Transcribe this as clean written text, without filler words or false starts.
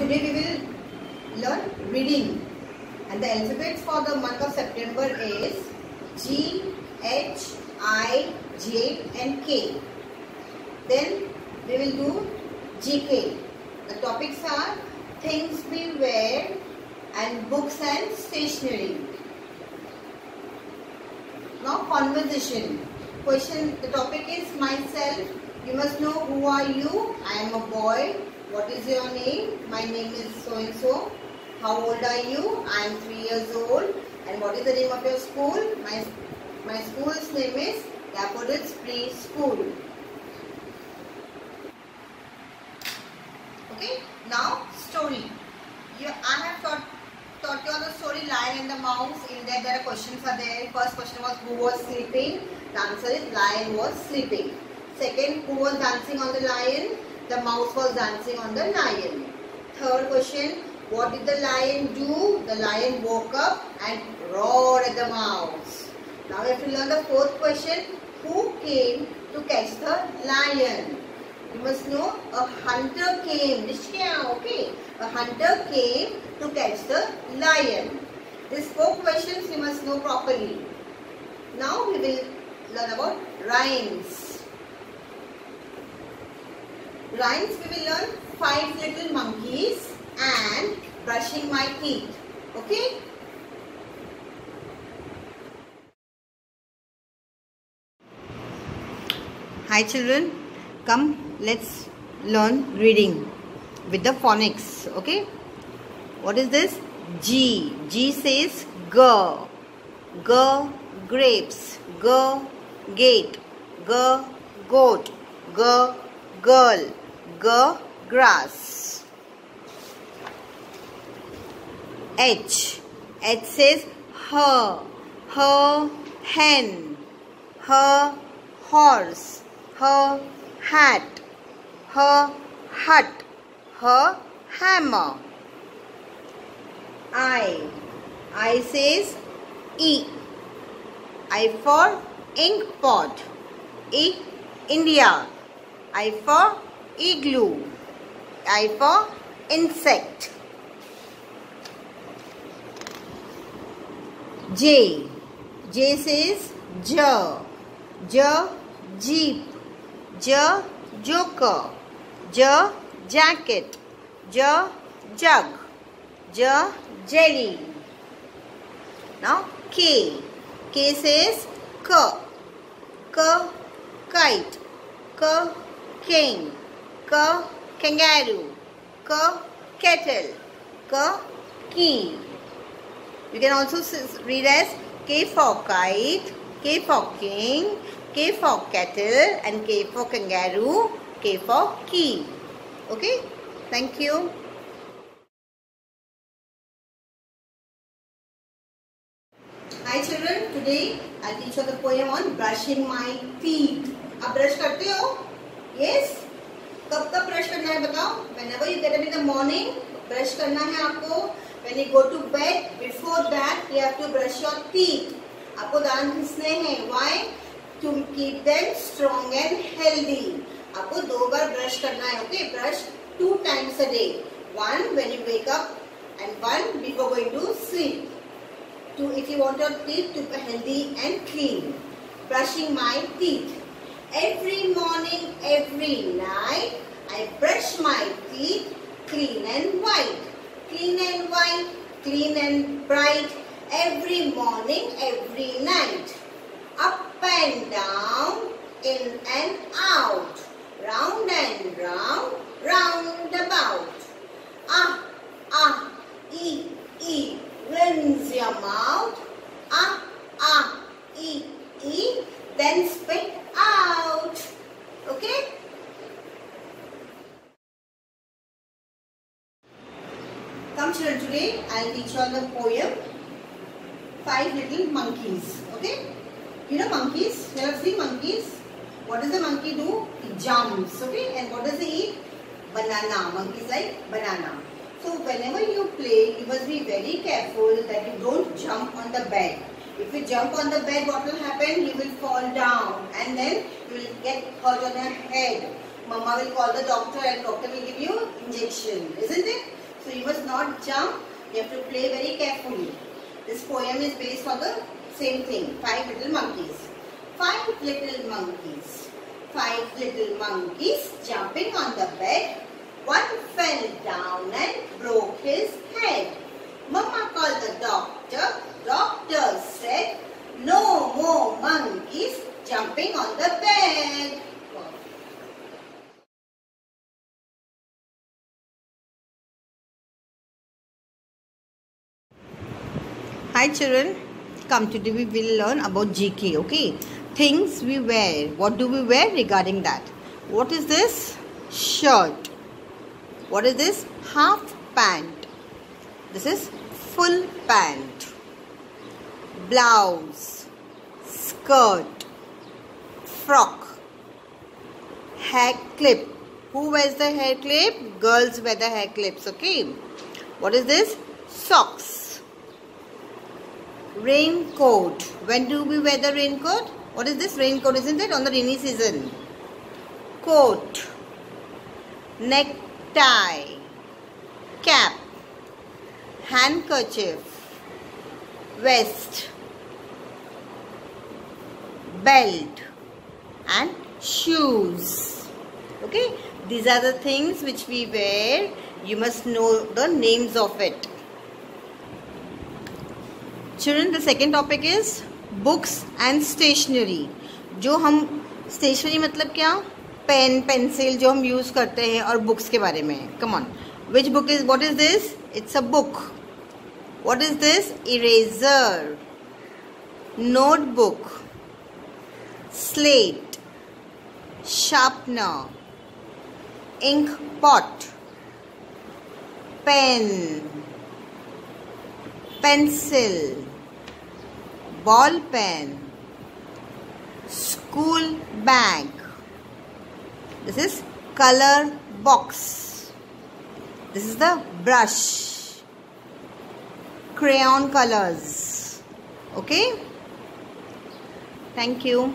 today we will learn reading, and the alphabet for the month of September is G, H, I, J and K. Then we will do GK. The topics are things we wear and books and stationery. Now conversation. Question. The topic is myself. You must know who are you. I am a boy. What is your name? My name is so and so. How old are you? I am 3 years old. And what is the name of your school? My school's name is Daffodils Preschool. Okay. Now story. I have taught you all the story Lion and the Mouse. In that there are questions are there. First question was who was sleeping. The answer is lion was sleeping. Second, who was dancing on the lion? The mouse was dancing on the lion. Third question, what did the lion do? The lion woke up and roared at the mouse. Now we have to learn the fourth question, who came to catch the lion? You must know a hunter came. Okay, a hunter came to catch the lion. These 4 questions you must know properly. Now we will learn about rhymes. Rhymes we will learn 5 little monkeys and brushing my teeth. Okay? Hi children, come let's learn reading with the phonics. Okay? What is this? G. G says G. G grapes. G gate. G goat. G girl. G grass. H. H says her. Her hen. Her horse. Her hat. Her hut. Her hammer. I says E. I for ink pot. E. India. I for igloo. I for insect. J. J says J. J. Jeep. J. Joker. J. Jacket. J. Jug. J. Jelly. Now K. K says K. K. Kite. K. King. K. Kangaroo. K. Kettle. K. Key. You can also read as K for kite, K for king, K for kettle and K for kangaroo, K for key. Okay? Thank you. Hi children, today I'll teach you the poem on brushing my teeth. आप brush करते हो? Yes? कब तक brush करना है बताओ? Whenever you get up in the morning, brush करना है आपको. When you go to bed, before that you have to brush your teeth. आपको दांत घिसने हैं. Why? To keep them strong and healthy. आपको 2 बार brush करना है. Okay? Brush 2 times a day. 1 when you wake up and 1 before going to sleep. 2 if you want your teeth to be healthy and clean. Brushing my teeth. Every morning, every night, I brush my teeth clean and white. Clean and white, clean and bright. Every morning, every night. Up and down, in and out. Round and round, round about. Ah, ah, E, E. Rinse your mouth. Ah, ah, E, E. Then spit out. Okay? Come children, today I'll teach you all the poem 5 Little Monkeys. Okay? You know monkeys? You have seen monkeys? What does the monkey do? He jumps. Okay? And what does he eat? Banana. Monkeys like banana. So whenever you play, you must be very careful that you don't jump on the bed. If you jump on the bed, what will happen? You will fall down and then you will get hurt on your head. Mama will call the doctor and doctor will give you injection, isn't it? So you must not jump. You have to play very carefully. This poem is based on the same thing. 5 little monkeys. 5 little monkeys. 5 little monkeys jumping on the bed. One fell down and broke his head. Mama called the doctor. Doctor said, no more monkeys jumping on the bed. Hi children, come today we will learn about GK, okay? Things we wear. What do we wear regarding that? What is this? Shirt. What is this? Half pant. This is full pant. Blouse. Skirt. Frock. Hair clip. Who wears the hair clip? Girls wear the hair clips, okay? What is this? Socks. Raincoat. When do we wear the raincoat? What is this? Raincoat, isn't it? On the rainy season. Coat. Necktie. Cap. Handkerchief. Vest. Belt. And shoes. Okay? These are the things which we wear. You must know the names of it. Children, the second topic is books and stationery. जो हम stationery मतलब क्या? Pen, pencil जो हम use करते हैं और books के बारे में. Come on. Which book is? What is this? It's a book. What is this? Eraser. Notebook. Slate. Sharpener. Ink pot. Pen. Pencil. Ball pen. School bag. This is color box. This is the brush. Crayon colors. Okay? Thank you.